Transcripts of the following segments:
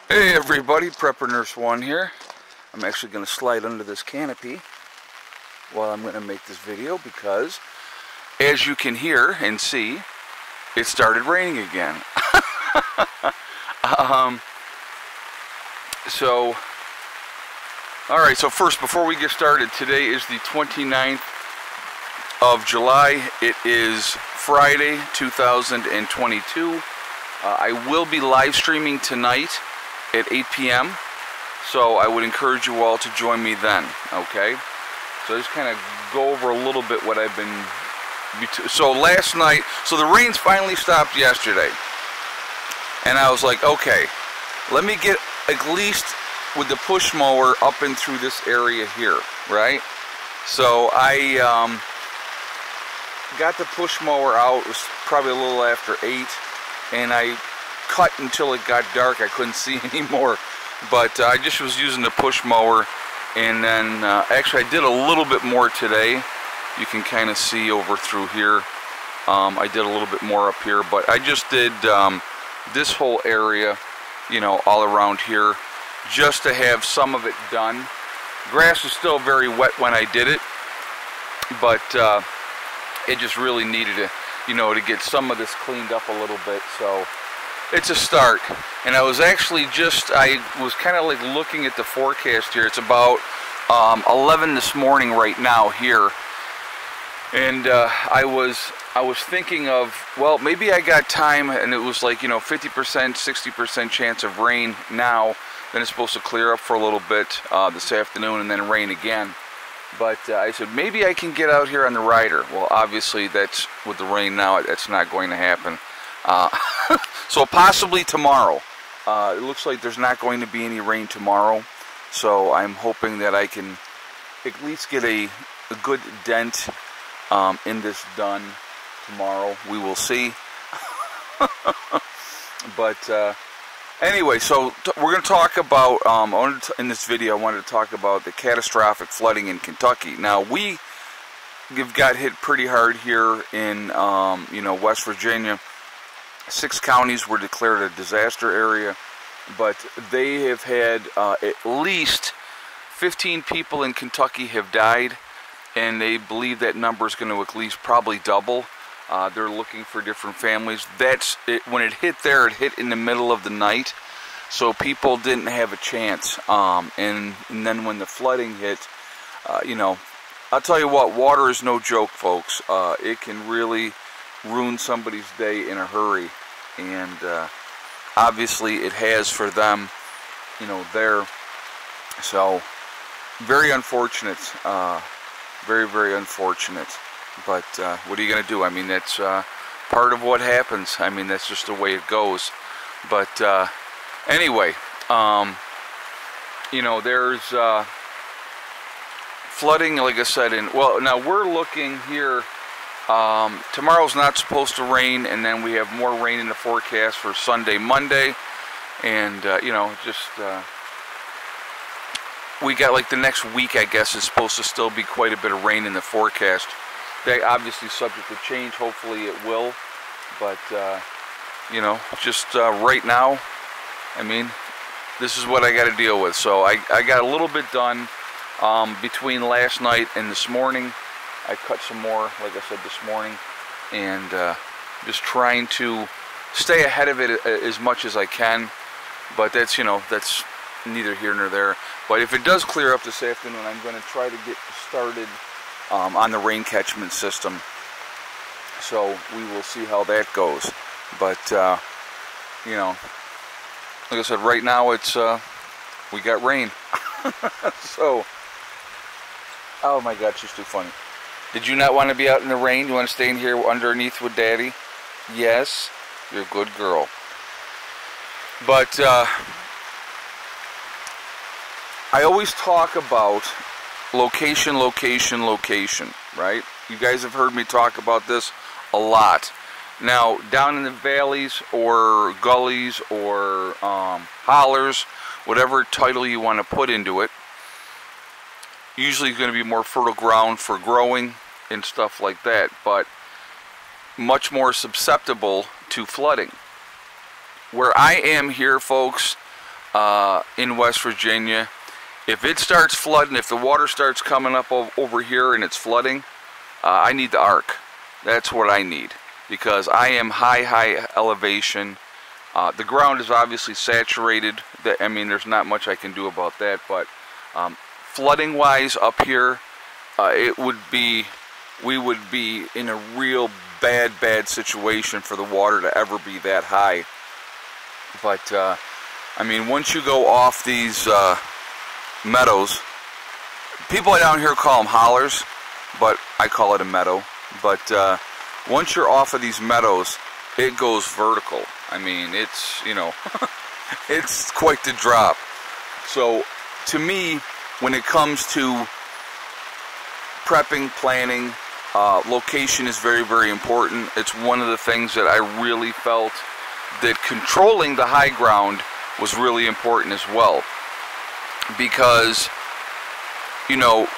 Hey everybody, Prepper Nurse 1 here. I'm actually going to slide under this canopy while I'm going to make this video because, as you can hear and see, it started raining again. Alright, so first, before we get started, today is the 29th of July. It is Friday, 2022. I will be live streaming tonight at 8 p.m. So I would encourage you all to join me then, okay? So just kind of go over a little bit what I've been... So last night, so the rains finally stopped yesterday. And I was like, okay, let me get at least with the push mower up and through this area here, right? So I got the push mower out. It was probably a little after 8. And I cut until it got dark. I couldn't see anymore, but I just was using the push mower. And then actually I did a little bit more today. You can kind of see over through here. I did a little bit more up here, but I just did this whole area, you know, all around here, just to have some of it done. Grass is still very wet when I did it, but it just really needed to, you know, to get some of this cleaned up a little bit. So it's a start. And I was actually I was kind of like looking at the forecast here. It's about 11 this morning right now here. And I was thinking of, well, maybe I got time, and it was like, you know, 50%, 60% chance of rain now. Then it's supposed to clear up for a little bit this afternoon and then rain again. But I said, maybe I can get out here on the rider. Well, obviously, that's with the rain now, that's not going to happen. So possibly tomorrow. It looks like there's not going to be any rain tomorrow. So I'm hoping that I can at least get a good dent in this done tomorrow. We will see. But anyway, so we're going to talk about, in this video I wanted to talk about the catastrophic flooding in Kentucky. Now, we have got hit pretty hard here in, you know, West Virginia. 6 counties were declared a disaster area, but they have had at least 15 people in Kentucky have died, and they believe that number is going to at least probably double. They're looking for different families. That's it. When it hit there, it hit in the middle of the night, so people didn't have a chance. And then when the flooding hit, you know, I'll tell you what, water is no joke, folks. It can really ruin somebody's day in a hurry, and obviously it has for them, you know, there. So very unfortunate, very, very unfortunate. But what are you going to do? I mean, that's part of what happens. I mean, that's just the way it goes. But anyway, you know, there's flooding, like I said, well, now we're looking here. Tomorrow's not supposed to rain, and then we have more rain in the forecast for Sunday, Monday. And, you know, just... we got like the next week, I guess, is supposed to still be quite a bit of rain in the forecast. They obviously subject to change. Hopefully it will. But, you know, just right now, I mean, this is what I got to deal with. So I got a little bit done between last night and this morning. I cut some more, like I said, this morning. And just trying to stay ahead of it as much as I can. But that's, you know, that's neither here nor there. But if it does clear up this afternoon, I'm going to try to get started on the rain catchment system. So we will see how that goes. But you know, like I said, right now it's we got rain. So, oh my God, she's too funny. Did you not want to be out in the rain? You want to stay in here underneath with Daddy? Yes, you're a good girl. But I always talk about location, location, location, right? You guys have heard me talk about this a lot. Now, down in the valleys or gullies or hollers, whatever title you want to put into it, usually going to be more fertile ground for growing and stuff like that, but much more susceptible to flooding. Where I am here, folks, in West Virginia. If it starts flooding, if the water starts coming up over here and it's flooding, I need the ark. That's what I need, because I am high elevation. The ground is obviously saturated. I mean, there's not much I can do about that, but flooding wise up here, we would be in a real bad situation for the water to ever be that high. But I mean, once you go off these meadows, people down here call them hollers, but I call it a meadow. But once you're off of these meadows, it goes vertical. I mean, it's, you know, it's quite the drop. So to me, when it comes to prepping, planning, location is very important. It's one of the things that I really felt that controlling the high ground was really important as well, because, you know,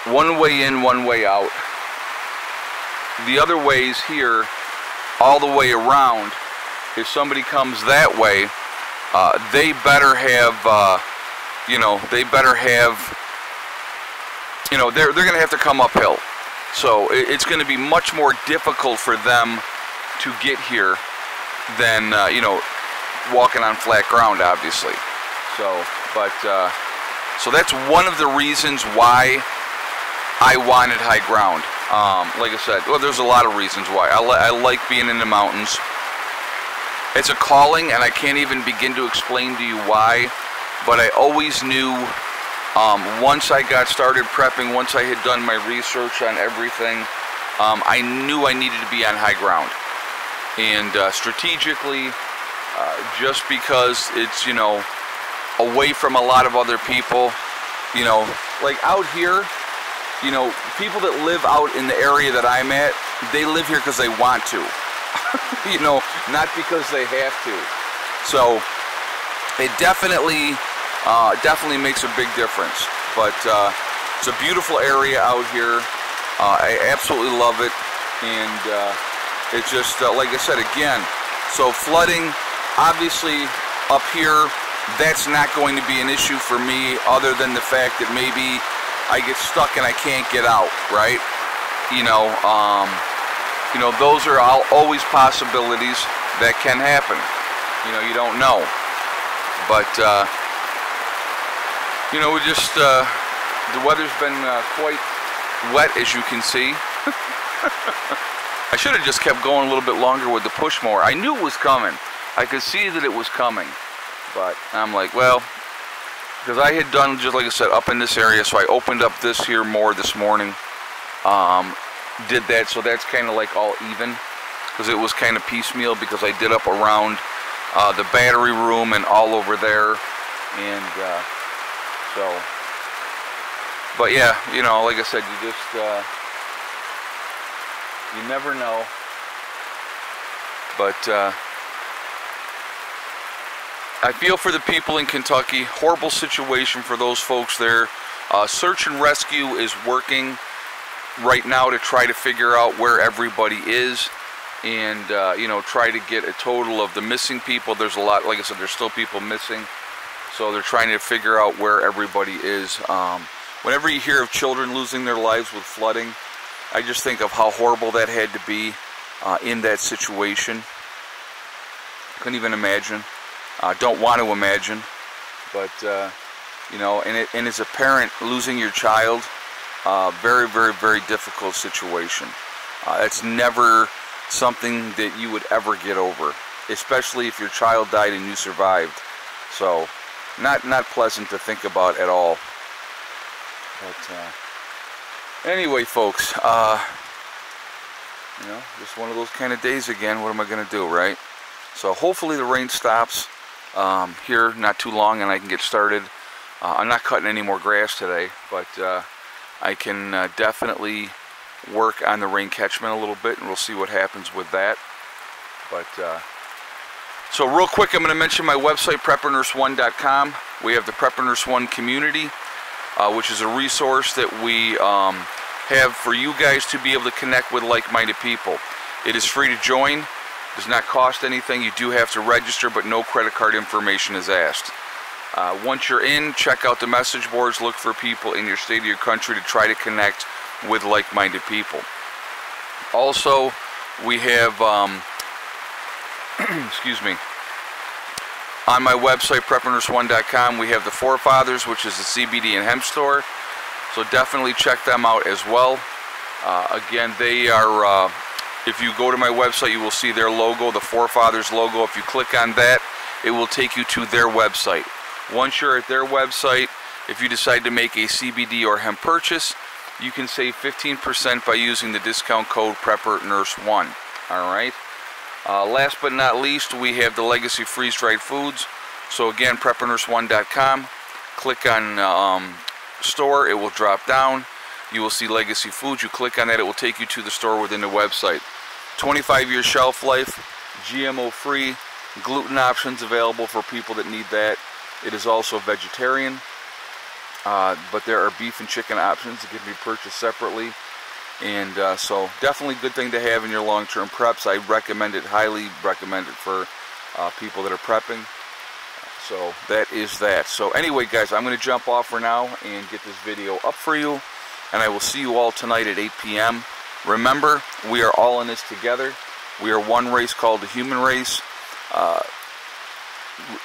one way in, one way out. The other ways here, all the way around, if somebody comes that way, they better have, they're going to have to come uphill. So it's going to be much more difficult for them to get here than, walking on flat ground, obviously. So that's one of the reasons why I wanted high ground. Like I said, well, there's a lot of reasons why. I like being in the mountains. It's a calling, and I can't even begin to explain to you why, but I always knew, once I got started prepping, once I had done my research on everything, I knew I needed to be on high ground. And strategically, just because it's, away from a lot of other people, like out here, people that live out in the area that I'm at, they live here because they want to, not because they have to. So it definitely makes a big difference. But it's a beautiful area out here. I absolutely love it, and it's just like I said again. So flooding, obviously, up here, that's not going to be an issue for me, other than the fact that maybe I get stuck and I can't get out, right? Those are always possibilities that can happen. You don't know. But, we just, the weather's been quite wet, as you can see. I should have just kept going a little bit longer with the push mower. I knew it was coming. I could see that it was coming. But I'm like, well, because I had done, just like I said, up in this area, so I opened up this here more this morning. Did that, so that's kind of like all even, because it was kind of piecemeal, because I did up around the battery room and all over there. And so, but yeah, like I said, you just, you never know. But I feel for the people in Kentucky. Horrible situation for those folks there. Search and rescue is working right now to try to figure out where everybody is, and try to get a total of the missing people. There's a lot, like I said, there's still people missing, so they're trying to figure out where everybody is. Whenever you hear of children losing their lives with flooding, I just think of how horrible that had to be in that situation. Couldn't even imagine. Don't want to imagine, but and as a parent, losing your child, very difficult situation. It's never something that you would ever get over, especially if your child died and you survived. So, not pleasant to think about at all. But anyway, folks, just one of those kind of days again. What am I going to do, right? So hopefully the rain stops here not too long, and I can get started. I'm not cutting any more grass today, but I can definitely work on the rain catchment a little bit, and we'll see what happens with that. But so real quick, I'm going to mention my website, preppernurse1.com. We have the Prepper Nurse 1 community, which is a resource that we have for you guys to be able to connect with like-minded people. It is free to join. Does not cost anything. You do have to register, but no credit card information is asked. Once you're in, check out the message boards. Look for people in your state or your country to try to connect with like-minded people. Also, we have, excuse me, on my website, preppernurse1.com, we have the Forefathers, which is the CBD and hemp store. So definitely check them out as well. Again, they are, if you go to my website, you will see their logo, the Forefathers logo. If you click on that, it will take you to their website. Once you're at their website, if you decide to make a CBD or hemp purchase, you can save 15% by using the discount code PrepperNurse1. Alright. Last but not least, we have the Legacy Freeze-Dried Foods. So again, PrepperNurse1.com. Click on store, it will drop down. You will see Legacy Foods. You click on that, it will take you to the store within the website. 25-year shelf life, GMO-free, gluten options available for people that need that. It is also vegetarian, but there are beef and chicken options that can be purchased separately. And so definitely a good thing to have in your long-term preps. I recommend it, highly recommend it for people that are prepping. So that is that. So anyway, guys, I'm going to jump off for now and get this video up for you. And I will see you all tonight at 8 p.m. Remember, we are all in this together. We are one race called the human race.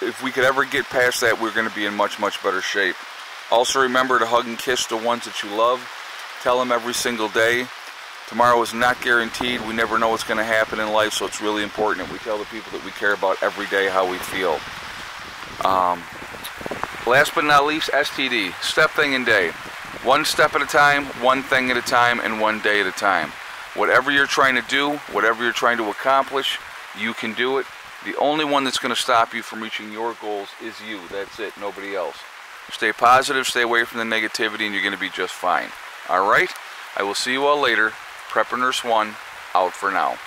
If we could ever get past that, we're going to be in much, much better shape. Also remember to hug and kiss the ones that you love. Tell them every single day. Tomorrow is not guaranteed. We never know what's going to happen in life, so it's really important that we tell the people that we care about every day how we feel. Last but not least, STD. Step, thing, and day. One step at a time, one thing at a time, and one day at a time. Whatever you're trying to do, whatever you're trying to accomplish, you can do it. The only one that's going to stop you from reaching your goals is you. That's it, nobody else. Stay positive, stay away from the negativity, and you're going to be just fine. Alright? I will see you all later. Prepper Nurse 1, out for now.